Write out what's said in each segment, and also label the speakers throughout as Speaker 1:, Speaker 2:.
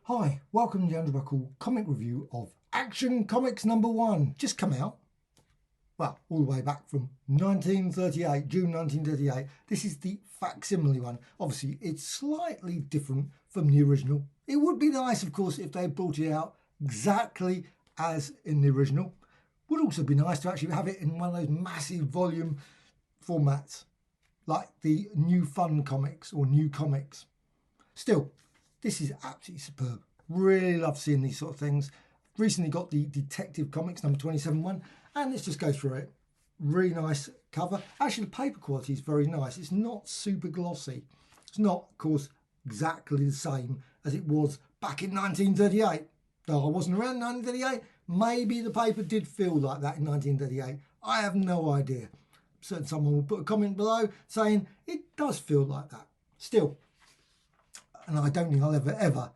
Speaker 1: Hi, welcome to the Underbuckle comic review of Action Comics #1. Just come out. Well, all the way back from 1938, June 1938. This is the Facsimile one. Obviously, it's slightly different from the original. It would be nice, of course, if they brought it out exactly as in the original. Would also be nice to actually have it in one of those massive volume formats, like the New Fun comics or New Comics. Still, this is absolutely superb. Really love seeing these sort of things. Recently got the Detective Comics #27 one, and let's just go through it. Really nice cover. Actually, the paper quality is very nice. It's not super glossy. It's not, of course, exactly the same as it was back in 1938. Though I wasn't around in 1938, maybe the paper did feel like that in 1938. I have no idea. Certain someone will put a comment below saying it does feel like that. Still, and I don't think I'll ever,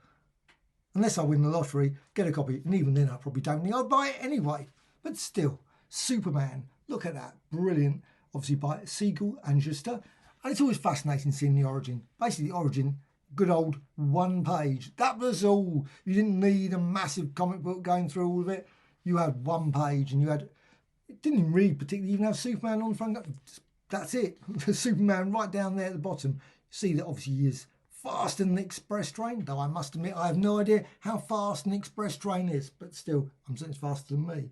Speaker 1: unless I win the lottery, get a copy. And even then, I probably don't think I'll buy it anyway. But still, Superman, look at that. Brilliant. Obviously by Siegel and Schuster. And it's always fascinating seeing the origin. Basically, the origin, good old one page. That was all. You didn't need a massive comic book going through all of it. You had one page and you had, it didn't even read particularly, even have Superman on the front. That's it. Superman right down there at the bottom. See that obviously he is faster than the express train, though I must admit I have no idea how fast an express train is, but still, I'm saying it's faster than me.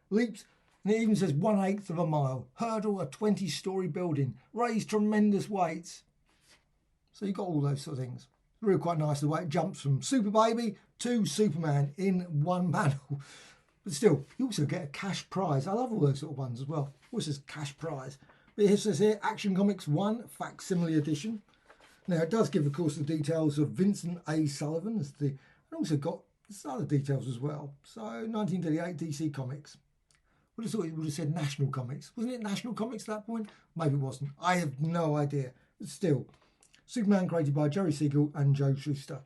Speaker 1: Leaps, and it even says 1/8 of a mile, hurdle a 20-story building, raise tremendous weights. So you've got all those sort of things. Really quite nice the way it jumps from Super Baby to Superman in one panel. But still, you also get a cash prize. I love all those sort of ones as well. Always says cash prize. But it says here, Action Comics 1 Facsimile Edition. Now, it does give, of course, the details of Vincent A. Sullivan, and also got some other details as well. So, 1938 DC Comics. I would have thought it would have said National Comics. Wasn't it National Comics at that point? Maybe it wasn't. I have no idea. But still, Superman created by Jerry Siegel and Joe Shuster.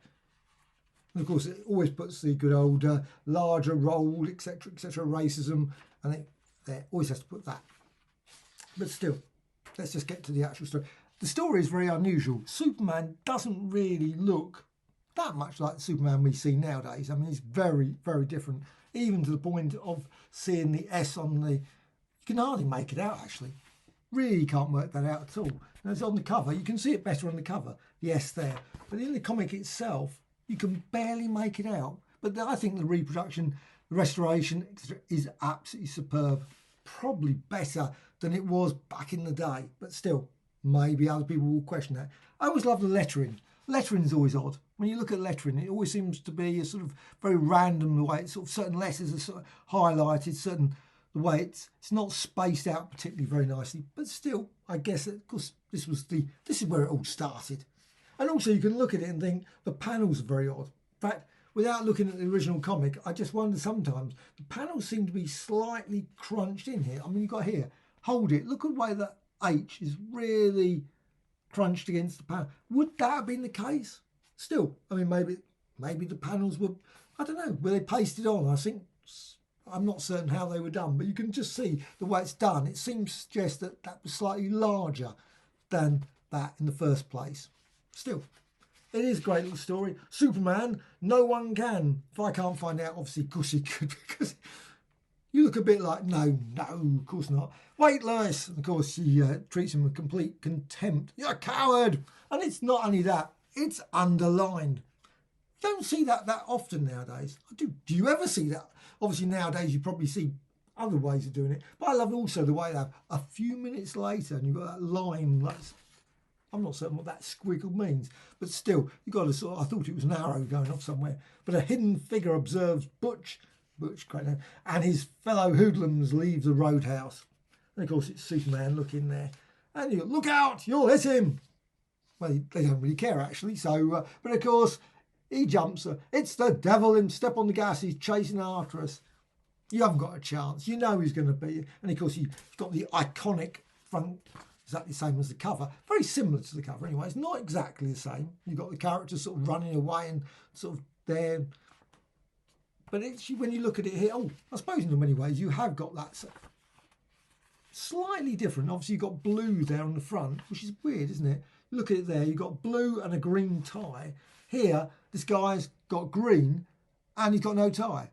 Speaker 1: And, of course, it always puts the good old larger role, etc., racism, and it always has to put that. But still, let's just get to the actual story. The story is very unusual. Superman doesn't really look that much like the Superman we see nowadays. I mean, he's very, very different, even to the point of seeing the S on the... You can hardly make it out, actually. Really can't work that out at all. And it's on the cover. You can see it better on the cover, the S there. But in the comic itself, you can barely make it out. But I think the reproduction, the restoration is absolutely superb. Probably better than it was back in the day. But still, maybe other people will question that. I always love the lettering. Lettering is always odd. When you look at lettering, it always seems to be a sort of very random the way it's sort of certain letters are sort of highlighted, certain the way it's not spaced out particularly very nicely. But still, I guess of course this is where it all started. And also you can look at it and think the panels are very odd. In fact, without looking at the original comic, I just wonder sometimes the panels seem to be slightly crunched in here. I mean, you've got here, hold it. Look at the way that H is really crunched against the panel. Would that have been the case? Still, I mean, maybe the panels were, I don't know, were they pasted on? I'm not certain how they were done, but you can just see the way it's done. It seems to suggest that that was slightly larger than that in the first place. Still, it is a great little story. Superman, no one can. If I can't find out, obviously, of course he could, because you look a bit like, no, of course not. Wait, Lois. And of course, she treats him with complete contempt. You're a coward. And it's not only that, it's underlined. You don't see that often nowadays. Do you ever see that? Obviously, nowadays, you probably see other ways of doing it. But I love also the way they have a few minutes later, and you've got that line. I'm not certain what that squiggle means. But still, you've got to sort of, I thought it was an arrow going off somewhere. But a hidden figure observes Butch, great name, and his fellow hoodlums leave the roadhouse. And of course, it's Superman looking there. And you look out, you'll hit him. Well, they don't really care, actually. So, but of course, he jumps. It's the devil, and step on the gas. He's chasing after us. You haven't got a chance. You know he's going to be. And of course, he's got the iconic front, exactly the same as the cover. Very similar to the cover anyway. It's not exactly the same. You've got the characters sort of running away and sort of there. But when you look at it here, I suppose in many ways you have got that slightly different. Obviously, you've got blue there on the front, which is weird, isn't it? Look at it there. You've got blue and a green tie. Here, this guy's got green, and he's got no tie.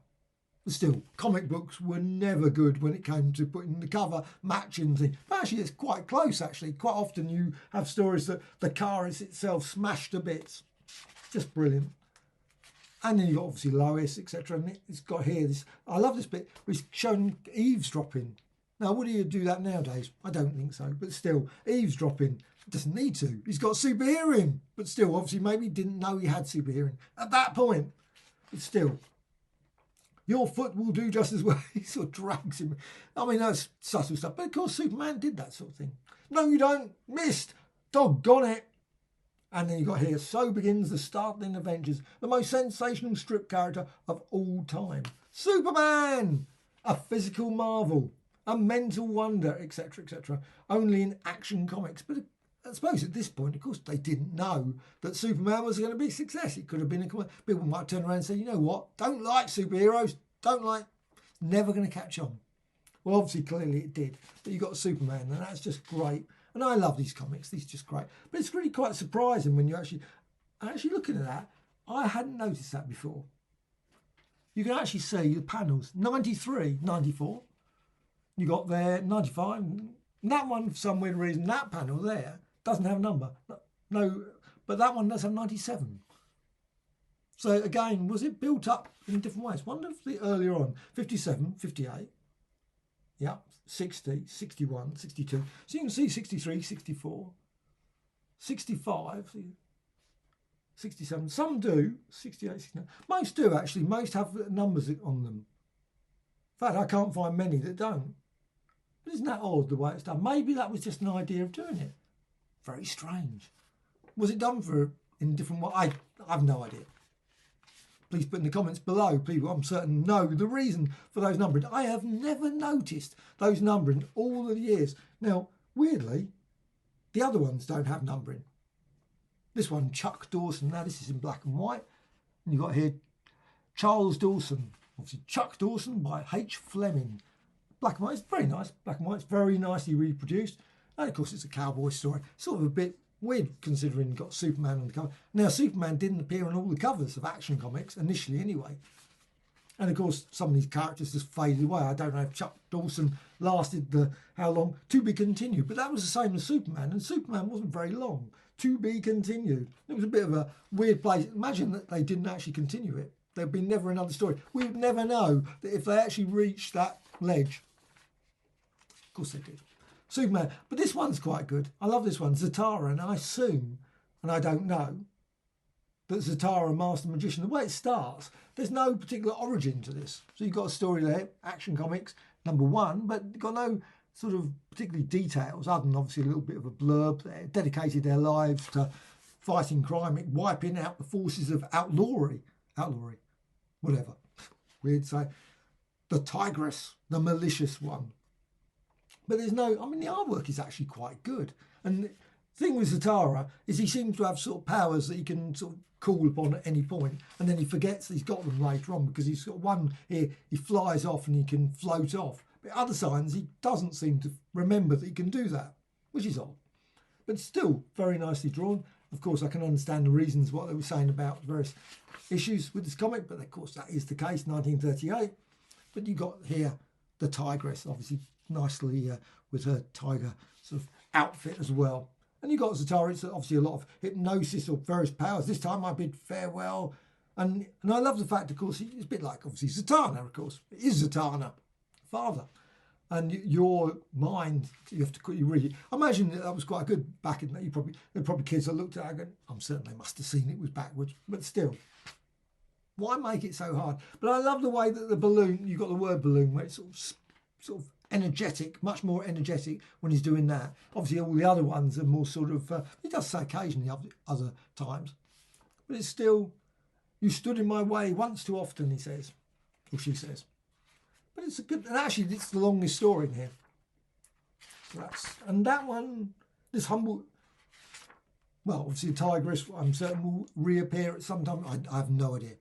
Speaker 1: But still, comic books were never good when it came to putting the cover matching things. But actually, it's quite close, actually. Quite often you have stories that the car is itself smashed to bits. Just brilliant. And then you've got obviously Lois, etc. And it's got here this. I love this bit. It's showing eavesdropping. Now, would he do that nowadays? I don't think so. But still, eavesdropping doesn't need to. He's got super hearing. But still, obviously, maybe he didn't know he had super hearing at that point. But still, your foot will do just as well. He sort of drags him. I mean, that's subtle stuff. But of course, Superman did that sort of thing. No, you don't. Missed. Doggone it. And then you got here, so begins the startling Avengers, the most sensational strip character of all time. Superman! A physical marvel, a mental wonder, etc., etc. Only in Action Comics. But I suppose at this point, of course, they didn't know that Superman was going to be a success. It could have been a... People might turn around and say, you know what? Don't like superheroes. Don't like... Never going to catch on. Well, obviously, clearly it did. But you got Superman, and that's just great. And I love these comics. These are just great. But it's really quite surprising when you're actually looking at that. I hadn't noticed that before. You can actually see the panels. 93, 94. You got there 95. And that one, for some weird reason, that panel there doesn't have a number. No, but that one does have 97. So again, was it built up in different ways? Wonder if the earlier on, 57, 58. Yeah, 60, 61, 62. So you can see 63, 64, 65, 67. Some do, 68, 69. Most do, actually. Most have numbers on them. In fact, I can't find many that don't. But isn't that odd, the way it's done? Maybe that was just an idea of doing it. Very strange. Was it done in different ways? I have no idea. Please put in the comments below. People, I'm certain, know the reason for those numbering. I have never noticed those numbering all the years. Now, weirdly, the other ones don't have numbering. This one, Chuck Dawson. Now, this is in black and white. And you've got here Charles Dawson. Obviously, Chuck Dawson by H. Fleming. Black and white. It's very nice. Black and white. It's very nicely reproduced. And, of course, it's a cowboy story. Sort of a bit weird considering you've got Superman on the cover. Now, Superman didn't appear on all the covers of Action Comics, initially anyway. And, of course, some of these characters just faded away. I don't know if Chuck Dawson lasted how long. To be continued. But that was the same as Superman. And Superman wasn't very long. To be continued. It was a bit of a weird place. Imagine that they didn't actually continue it. There'd be never another story. We would never know that if they actually reached that ledge. Of course they did. Superman. But this one's quite good. I love this one. Zatara. And I assume, and I don't know, that Zatara, Master Magician, the way it starts, there's no particular origin to this. So you've got a story there, Action Comics, #1, but you've got no sort of particularly details, other than obviously a little bit of a blurb there, dedicated their lives to fighting crime, wiping out the forces of outlawry, whatever. Weird to say. The Tigress, the malicious one. But there's no, I mean, the artwork is actually quite good. And the thing with Zatara is he seems to have sort of powers that he can sort of call upon at any point, and then he forgets that he's got them later on because he's got one here, he flies off and he can float off. But other signs, he doesn't seem to remember that he can do that, which is odd. But still very nicely drawn. Of course, I can understand the reasons what they were saying about various issues with this comic, but of course that is the case, 1938. But you got here the Tigress, obviously nicely with her tiger sort of outfit as well. And you got Zatara, it's obviously a lot of hypnosis or various powers. This time I bid farewell. And I love the fact, of course, it's a bit like obviously Zatanna, of course. It is Zatanna, father. And your mind, you have to, you really, I imagine that was quite good back in that. There were probably kids that looked at it and go, I'm certain they must have seen it was backwards, but still. Why make it so hard? But I love the way that the balloon, you've got the word balloon, where it's sort of energetic, much more energetic when he's doing that. Obviously, all the other ones are more sort of, he does say occasionally other times. But it's still, you stood in my way once too often, he says, or she says. But it's a good, and actually, it's the longest story in here. And that one, this humble, well, obviously, the Tigress, I'm certain will reappear at some time. I have no idea.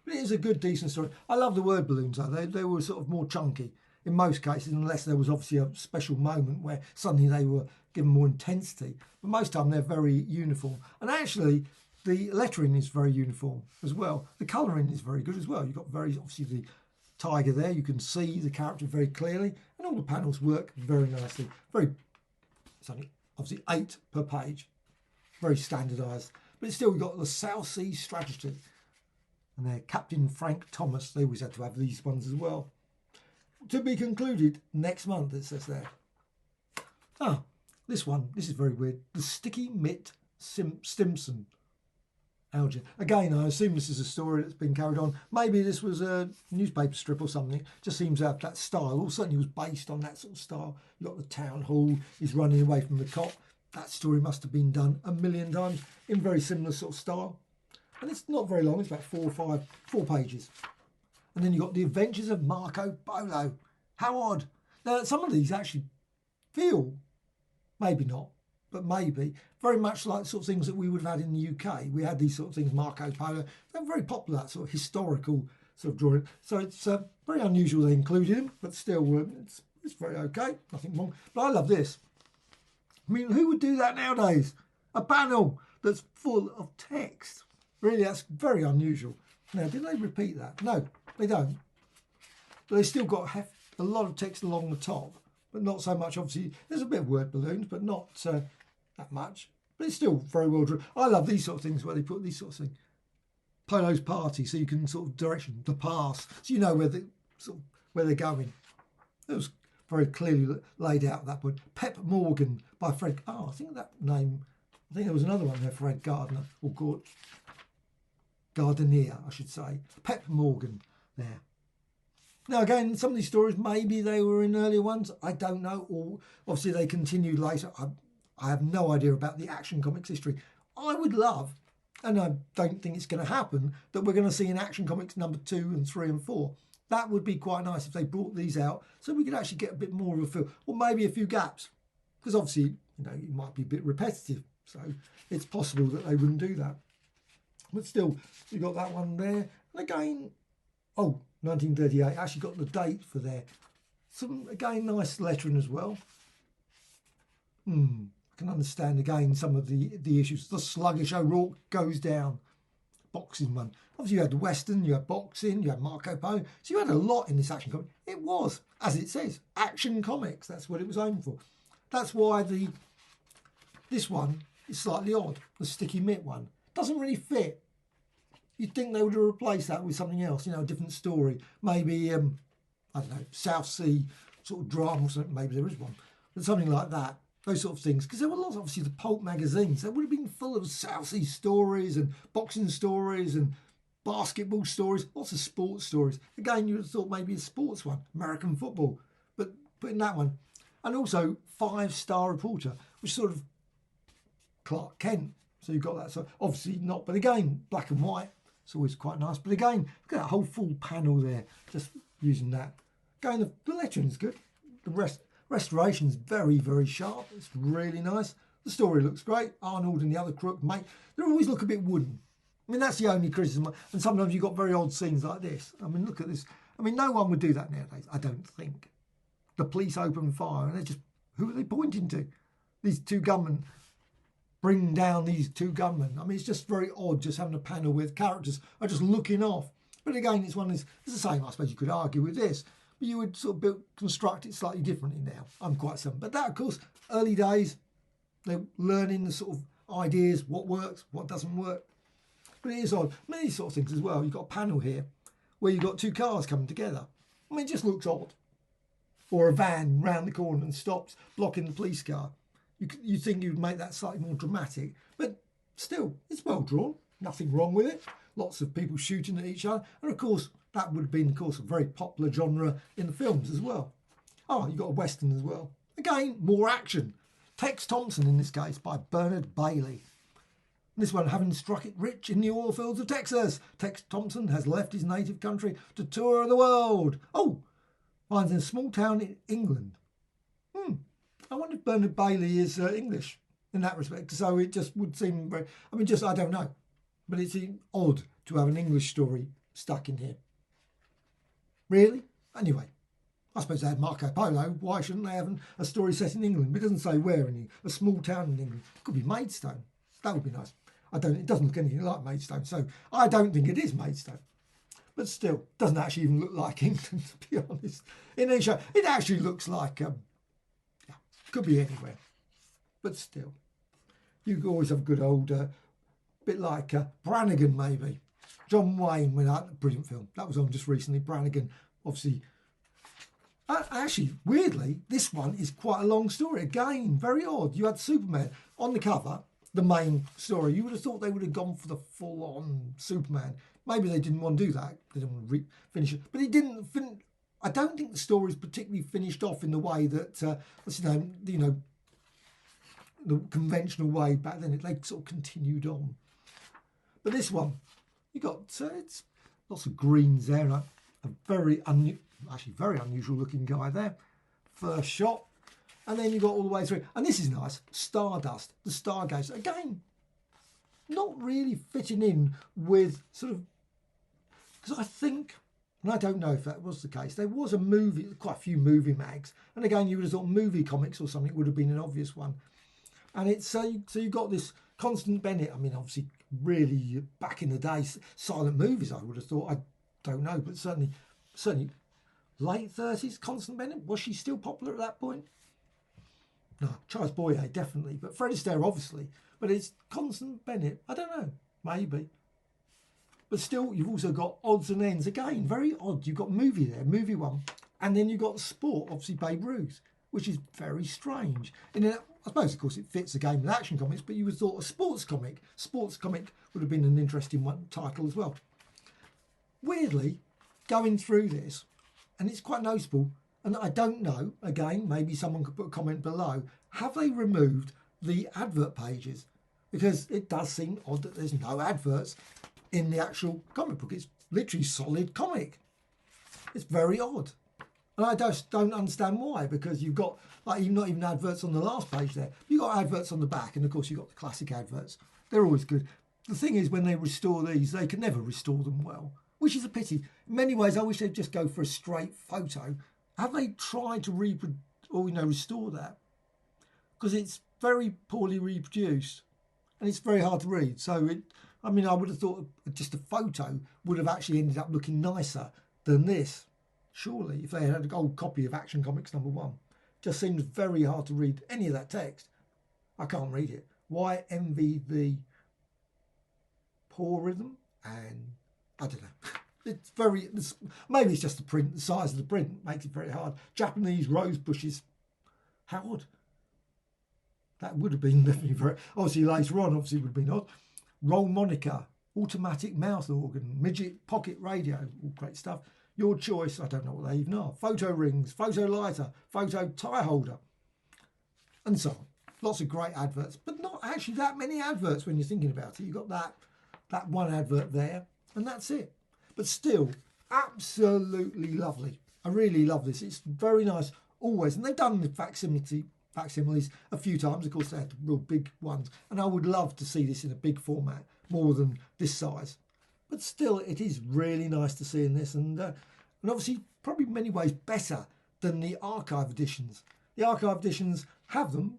Speaker 1: But it is a good, decent story. I love the word balloons, though. They were sort of more chunky in most cases, unless there was obviously a special moment where suddenly they were given more intensity. But most of the time, they're very uniform. And actually, The lettering is very uniform as well. The colouring is very good as well. You've got very, obviously, the tiger there. You can see the character very clearly, and all the panels work very nicely. It's only obviously 8 per page. Very standardised. But it's still got the South Sea Strategy. And they're Captain Frank Thomas. They always had to have these ones as well. To be concluded next month, it says there. Ah, this one. This is very weird. The Sticky Mitt Stimson. Algae. Again, I assume this is a story that's been carried on. Maybe this was a newspaper strip or something. Just seems to have that style. Or certainly was based on that sort of style. You've got the town hall. He's running away from the cop. That story must have been done a million times in very similar sort of style. And it's not very long. It's about 4 pages. And then you've got The Adventures of Marco Polo. How odd. Now, some of these actually feel, maybe not, but maybe, very much like sort of things that we would have had in the UK. We had these sort of things, Marco Polo. They're very popular, that sort of historical sort of drawing. So it's very unusual they included him, but still, it's very okay. Nothing wrong. But I love this. I mean, who would do that nowadays? A panel that's full of text. Really, that's very unusual. Now, did they repeat that? No, they don't. But they still got a lot of text along the top, but not so much. Obviously, there's a bit of word balloons, but not that much. But it's still very well drawn. I love these sort of things where they put these sort of things. Polo's party, so you can sort of direction the pass, so you know where they're going. It was very clearly laid out at that point. Pep Morgan by Fred. Oh, I think that name. I think there was another one there, Fred Gardner or Gardenier, I should say. Pep Morgan there. Now, again, some of these stories, maybe they were in earlier ones. I don't know. Or obviously they continued later. I have no idea about the Action Comics history. I would love, and I don't think it's going to happen, that we're going to see an Action Comics number 2 and 3 and 4. That would be quite nice if they brought these out so we could actually get a bit more of a feel, or maybe a few gaps. Because obviously, it might be a bit repetitive. So it's possible that they wouldn't do that. But still, you got that one there. And again, 1938. Actually got the date for there. Some, again, nice lettering as well. I can understand, again, some of the issues. The Sluggish O'Rourke Goes Down. Boxing one. Obviously, you had the Western, you had boxing, you had Marco Polo. So you had a lot in this Action Comic. It was, as it says, Action Comics. That's what it was aimed for. That's why this one is slightly odd. The Sticky Mitt one doesn't really fit. You'd think they would have replaced that with something else, a different story. Maybe, I don't know, South Sea sort of drama or something. Maybe there is one. But something like that. Those sort of things. Because there were lots, obviously, the pulp magazines. They would have been full of South Sea stories and boxing stories and basketball stories. Lots of sports stories. Again, you would have thought maybe a sports one. American football. But putting that one. And also, 5-Star Reporter, which sort of Clark Kent. So you've got that. So obviously not. But again, black and white. It's always quite nice. But again, look at that whole full panel there. Just using that. Again, the lettering's good. The restoration's very, very sharp. It's really nice. The story looks great. Arnold and the other crook, mate, they always look a bit wooden. I mean, that's the only criticism. And sometimes you've got very odd scenes like this. I mean, look at this. I mean, no one would do that nowadays, I don't think. The police open fire and they're just, who are they pointing to? These two gunmen. Bring down these two gunmen. I mean, it's just very odd just having a panel with characters are just looking off. But again, it's the same, I suppose you could argue with this. But you would sort of construct it slightly differently now. I'm quite certain. But that, of course, early days, they're learning the sort of ideas, what works, what doesn't work. But it is odd. Many sort of things as well. You've got a panel here where you've got two cars coming together. I mean, it just looks odd. Or a van round the corner and stops, blocking the police car. You think you'd make that slightly more dramatic. But still, it's well drawn. Nothing wrong with it. Lots of people shooting at each other. And of course, that would have been, of course, a very popular genre in the films as well. Oh, you've got a Western as well. Again, more action. Tex Thompson, in this case, by Bernard Bailey. This one, having struck it rich in the oil fields of Texas, Tex Thompson has left his native country to tour the world. Oh, finds in a small town in England. I wonder if Bernard Bailey is English in that respect. So it just would seem very, I don't know. But it's odd to have an English story stuck in here. Really? Anyway, I suppose they had Marco Polo. Why shouldn't they have a story set in England? It doesn't say where in a small town in England. It could be Maidstone. That would be nice. It doesn't look anything like Maidstone, so I don't think it is Maidstone. But still, doesn't actually even look like England, to be honest. In any show, it actually looks like, could be anywhere. But still, you could always have a good old, bit like Brannigan, maybe. John Wayne, brilliant film. That was on just recently. Brannigan, obviously. Actually, weirdly, this one is quite a long story. Again, very odd. You had Superman on the cover, the main story. You would have thought they would have gone for the full-on Superman. Maybe they didn't want to do that. They didn't want to finish it. But it didn't I don't think the story is particularly finished off in the way that, the conventional way back then. They sort of continued on. But this one, you got it's lots of greens there. A very unusual looking guy there. First shot. And then you got all the way through. And this is nice. Stardust, the Stargazer. Again, not really fitting in with sort of... Because I think, and I don't know if that was the case, there was a movie, quite a few movie mags. And again, you would have thought movie comics or something would have been an obvious one. And it's so you got this Constant Bennett. I mean, obviously, really back in the day, silent movies, I would have thought. I don't know, but certainly late 30s, Constant Bennett. Was she still popular at that point? No, Charles Boyer, definitely. But Fred Astaire, obviously. But it's Constant Bennett. I don't know. Maybe. But still, you've also got odds and ends. Again, very odd. You've got movie there, movie one. And then you've got sport, obviously Babe Ruth, which is very strange. And then, I suppose, of course, it fits the game with Action Comics, but you would have thought a sports comic would have been an interesting one title as well. Weirdly, going through this, and it's quite noticeable, and I don't know, again, maybe someone could put a comment below, have they removed the advert pages? Because it does seem odd that there's no adverts in the actual comic book. It's literally solid comic. It's very odd. And I just don't understand why, because you've got, like, not even adverts on the last page there. You've got adverts on the back, and of course you've got the classic adverts. They're always good. The thing is, when they restore these, they can never restore them well, which is a pity. In many ways, I wish they'd just go for a straight photo. Have they tried to restore that? Because it's very poorly reproduced, and it's very hard to read. So, I would have thought just a photo would have actually ended up looking nicer than this. Surely, if they had a gold copy of Action Comics #1. Just seems very hard to read any of that text. I can't read it. Why envy the poor rhythm? And I don't know. Maybe it's just the print, the size of the print makes it very hard. Japanese rose bushes. How odd. That would have been definitely very... Obviously, later on, it would have been odd. Roll moniker, automatic mouth organ, midget pocket radio, all great stuff. Your choice, I don't know what they even are. Photo rings, photo lighter, photo tie holder, and so on. Lots of great adverts, but not actually that many adverts when you're thinking about it. You've got that one advert there, and that's it. But still, absolutely lovely. I really love this. It's very nice, always. And they've done the facsimiles a few times. Of course, they had the real big ones. And I would love to see this in a big format, more than this size. But still, it is really nice to see in this. And obviously, probably in many ways better than the archive editions. The archive editions have them,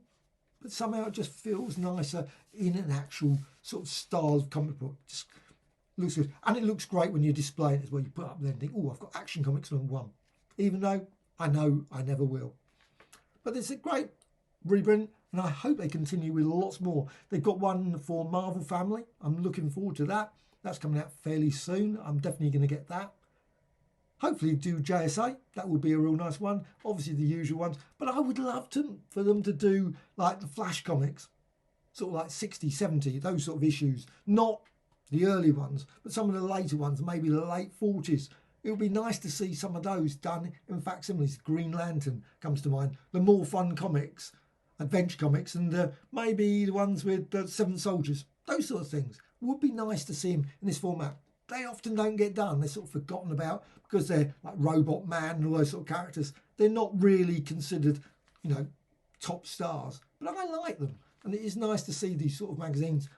Speaker 1: but somehow it just feels nicer in an actual sort of style of comic book. Just looks good. And it looks great when you display it as well. You put it up there and think, oh, I've got Action Comics #1. Even though I know I never will. But it's a great reprint, and I hope they continue with lots more. They've got one for Marvel Family. I'm looking forward to that. That's coming out fairly soon. I'm definitely going to get that. Hopefully do JSA. That will be a real nice one. Obviously the usual ones. But I would love for them to do like the Flash comics. Sort of like 60, 70, those sort of issues. Not the early ones, but some of the later ones, maybe the late 40s. It would be nice to see some of those done in facsimiles. Green Lantern comes to mind. The more fun comics, adventure comics, and maybe the ones with the Seven Soldiers. Those sort of things. Would be nice to see them in this format. They often don't get done. They're sort of forgotten about because they're like Robot Man and all those sort of characters. They're not really considered, top stars. But I like them. And it is nice to see these sort of magazines.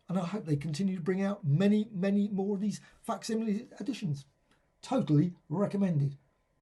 Speaker 1: And I hope they continue to bring out many, many more of these facsimile editions. Totally recommended.